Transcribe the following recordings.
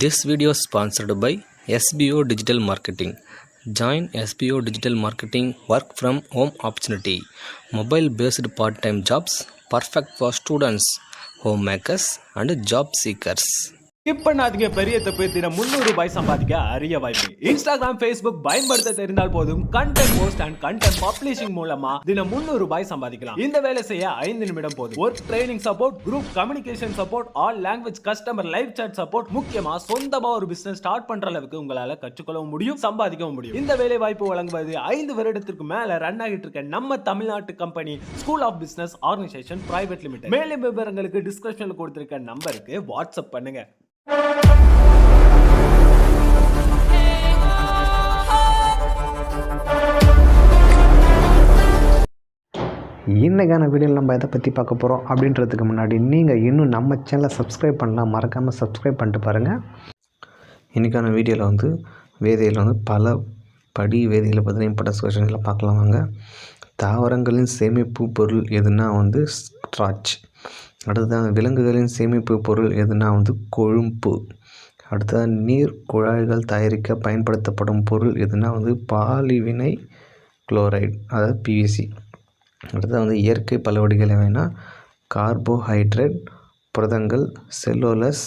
This video is sponsored by SBO Digital Marketing. Join SBO Digital Marketing work from home opportunity. Mobile based part-time jobs perfect for students, homemakers and job seekers. Skip பண்ணாதீங்க. பெரிய தப்பு. தினம் ₹300 சம்பாதிக்க அரிய வாய்ப்பு. Instagram, Facebook பயன்படுத்த தெரிந்தால் போதும். Content post and content publishing மூலமா தினம் ₹300 சம்பாதிக்கலாம். இந்த வேலை செய்ய 5 நிமிடம் போதும். Work training support, group communication support, all language customer live chat support, முக்கியமா சொந்தமா ஒரு பிசினஸ் ஸ்டார்ட் பண்ற அளவுக்கு உங்களால கற்றுக்கொள்ளவும் முடியும், சம்பாதிக்கவும் முடியும். இந்த வேலை வாய்ப்பு வழங்குவது 5 வருடத்திற்கு மேல ரன் ஆகிட்டு இருக்க நம்ம தமிழ்நாட்டு company school of business organisation private limited. மேலும் விவரங்களுக்கு டிஸ்கிரிப்ஷன்ல கொடுத்திருக்க நம்பருக்கு வாட்ஸ்அப் பண்ணுங்க. இன்றைக்கான வீடியோவில் நம்ம எதை பற்றி பார்க்க போகிறோம் அப்படின்றதுக்கு முன்னாடி நீங்கள் இன்னும் நம்ம சேனலை சப்ஸ்கிரைப் பண்ணலாம், மறக்காமல் சப்ஸ்கிரைப் பண்ணிட்டு பாருங்கள். இன்றைக்கான வீடியோவில் வேதியியல் பல படி வேதியியலை பற்றி இம்பார்ட்டன்ஸ் கொஸ்டின்களை பார்க்கலாம் வாங்க. தாவரங்களின் சேமிப்பு பொருள் எதுனா ஸ்ட்ராச். அடுத்தது விலங்குகளின் சேமிப்பு பொருள் எதுனா கொழும்பு. அடுத்தது நீர் குழாய்கள் தயாரிக்க பயன்படுத்தப்படும் பொருள் எதுனா பாலிவினை குளோரைடு, அதாவது பிவிசி. அடுத்தது இயற்கை பலவடிகள் எவைனா கார்போஹைட்ரேட், புரதங்கள், செல்லுலோஸ்,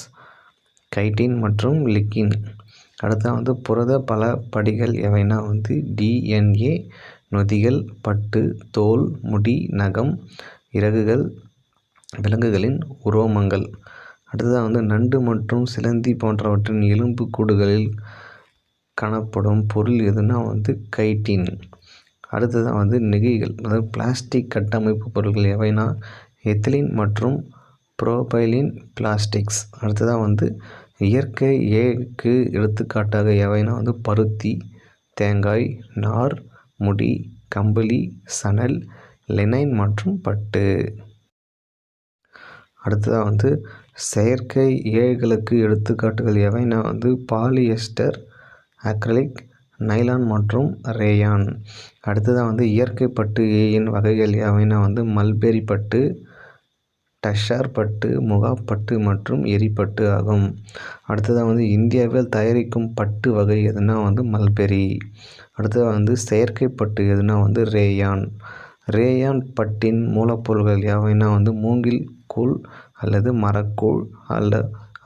கைட்டின் மற்றும் லிக்கின். அடுத்தது புரத பல படிகள் எவைனா டிஎன்ஏ, நொதிகள், பட்டு, தோல், முடி, நகம், இறகுகள், விலங்குகளின் உரோமங்கள். அடுத்ததாக நண்டு மற்றும் சிலந்தி போன்றவற்றின் எலும்பு கூடுகளில் காணப்படும் பொருள் எதுனா கைட்டின். அடுத்ததாக நெகிழிகள், அதாவது பிளாஸ்டிக் கட்டமைப்பு பொருட்கள் எவைனா எத்திலீன் மற்றும் புரோபைலின் பிளாஸ்டிக்ஸ். அடுத்ததாக இயற்கை ஏக்கு எடுத்துக்காட்டாக எவைனா பருத்தி, தேங்காய் நார், முடி, கம்பளி, சணல், லினைன் மற்றும் பட்டு. அடுத்ததாக செயற்கை ஏய்களுக்கு எடுத்துக்காட்டுகள் எவைனா பாலியஸ்டர், அக்ரிலிக், நைலான் மற்றும் ரேயான். அடுத்ததாக இயற்கை பட்டு ஏயின் வகைகள் எவைனா மல்பெரி பட்டு, டஷர் பட்டு, முகாப்பட்டு மற்றும் எரிப்பட்டு ஆகும். அடுத்ததாக இந்தியாவில் தயாரிக்கும் பட்டு வகை எதுனா மல்பெரி. அடுத்ததாக செயற்கை பட்டு எதுனா ரேயான். ரேயான் பட்டின் மூலப்பொருள்கள் எவைனா மூங்கில் கூழ் அல்லது மரக்கூழ்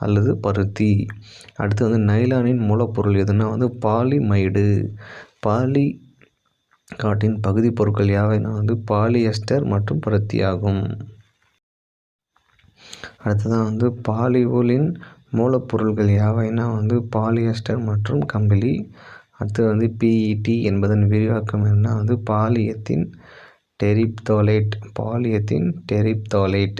அல்லது பருத்தி. அடுத்து நைலானின் மூலப்பொருள் எதுனா பாலிமைடு. பாலி காட்டின் பகுதி பொருட்கள் யாவைனா பாலியஸ்டர் மற்றும் பருத்தி ஆகும். அடுத்ததான் பாலிவுலின் மூலப்பொருள்கள் யாவைனா பாலியஸ்டர் மற்றும் கம்பளி. அடுத்து பிஇடி என்பதன் விரிவாக்கம் என்ன பாலியத்தின் டெரிப்தோலேட். பாலியத்தின் டெரிப்தோலேட்.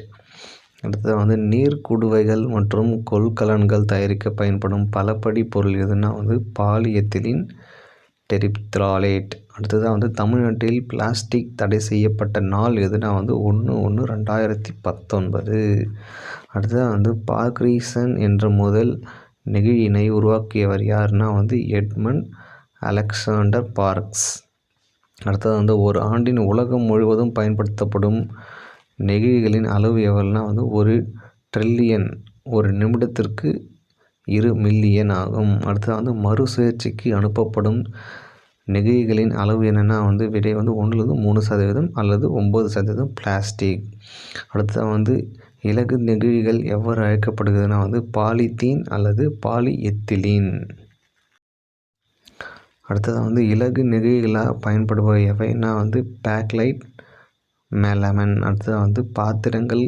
அடுத்தது நீர் குடுவைகள் மற்றும் கொள்கலன்கள் தயாரிக்க பயன்படும் பலபடி பொருள் எதுனா பாலியத்திலின் டெரிப்தோலேட். அடுத்ததாக தமிழ்நாட்டில் பிளாஸ்டிக் தடை செய்யப்பட்ட நாள் எதுனா 1/1/2019. அடுத்ததாக பார்க்ரீசன் என்ற முதல் நெகிழியினை உருவாக்கியவர் யாருன்னா எட்மண்ட் அலெக்சாண்டர் பார்க்ஸ். அடுத்தது ஒரு ஆண்டின் உலகம் முழுவதும் பயன்படுத்தப்படும் நெகிழிகளின் அளவு எவ்வளோனா 1 ட்ரில்லியன், ஒரு நிமிடத்திற்கு 2 மில்லியன் ஆகும். அடுத்தது மறுசுழற்சிக்கு அனுப்பப்படும் நெகிழிகளின் அளவு என்னென்னா விடை 1-3% அல்லது 9% பிளாஸ்டிக். அடுத்தது இலகு நெகிழிகள் எவ்வாறு அழைக்கப்படுகிறதுனா பாலித்தீன் அல்லது பாலிஎத்திலீன். அடுத்தது இலகு நெகிழிகளாக பயன்படுபவை எவைனா பேக்லைட், மெலமன். அடுத்தது பாத்திரங்கள்,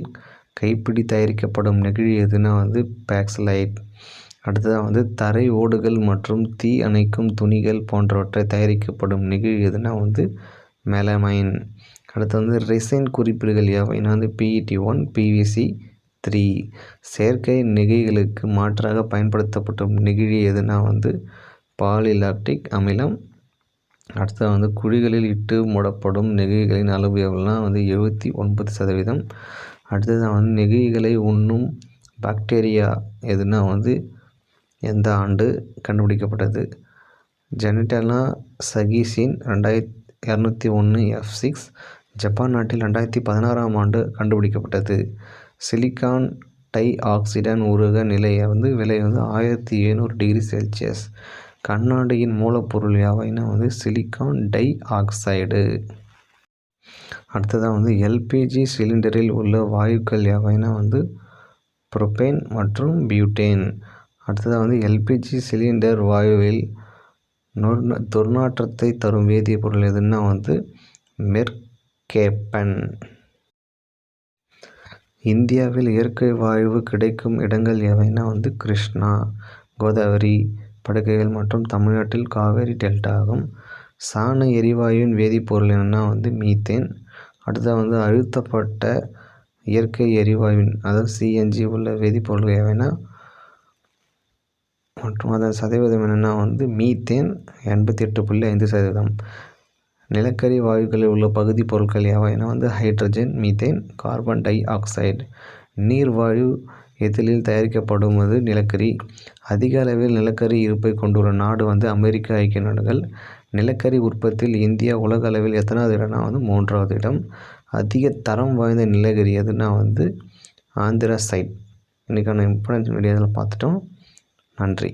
கைப்பிடி தயாரிக்கப்படும் நெகிழி எதுனா பேக்ஸ்லைட். அடுத்ததாக தரை ஓடுகள் மற்றும் தீ அணைக்கும் துணிகள் போன்றவற்றை தயாரிக்கப்படும் நெகிழி எதுனா மெலமைன். அடுத்தது ரெசின் குறிப்பீடுகள் எவைனா PET1, PVC3. செயற்கை நெகிழிகளுக்கு மாற்றாக பயன்படுத்தப்படும் நெகிழி எதுனா பாலிலாக்டிக் அமிலம். அடுத்தது குழிகளில் இட்டு மூடப்படும் நெகிழிகளின் அளவு எவ்வளோனா 79%. அடுத்தது நெகிழிகளை உண்ணும் பாக்டீரியா எதுனா எந்த ஆண்டு கண்டுபிடிக்கப்பட்டது? ஜெனட்டெல்லா சகிசின் 2201F6 ஜப்பான் நாட்டில் 2016ஆம் ஆண்டு கண்டுபிடிக்கப்பட்டது. சிலிக்கான் டை ஆக்சிடன் உருக நிலையை விலை 1700 டிகிரி செல்சியஸ். கண்ணாடியின் மூலப்பொருள் யாவைனா சிலிக்கான் டை ஆக்சைடு. அடுத்ததாக எல்பிஜி சிலிண்டரில் உள்ள வாயுக்கள் யாவைனா புரோபேன் மற்றும் பியூட்டேன். அடுத்ததாக எல்பிஜி சிலிண்டர் வாயுவில் துர்நாற்றத்தை தரும் வேதிப்பொருள் எதுன்னா மெர்கேப்பன். இந்தியாவில் இயற்கை வாயு கிடைக்கும் இடங்கள் எவைனா கிருஷ்ணா, கோதாவரி படுகைகள் மற்றும் தமிழ்நாட்டில் காவேரி டெல்டா ஆகும். சாண எரிவாயுவின் வேதிப்பொருள் என்னன்னா மீத்தேன். அடுத்தது அழுத்தப்பட்ட இயற்கை எரிவாயுவின் சிஎன்ஜி உள்ள வேதிப்பொருள் எவைனா மற்றும் அதன் சதவீதம் என்னென்னா மீத்தேன் 88.5%. நிலக்கரி வாயுக்களில் உள்ள பகுதி பொருட்கள் யாவைனா hydrogen, methane, carbon dioxide. நீர்வாயு எதிலில் தயாரிக்கப்படும் நிலக்கரி. அதிக அளவில் நிலக்கரி இருப்பை கொண்டுள்ள நாடு அமெரிக்க ஐக்கிய நாடுகள். நிலக்கரி உற்பத்தியில் இந்தியா உலக அளவில் எத்தனாவது இடம்னா 3வது இடம். அதிக தரம் வாய்ந்த நிலக்கரி எதுனா ஆந்திரசைட். இன்றைக்கான இம்பார்ட்டன்ட் வீடியோவில் பார்த்துட்டோம். நன்றி.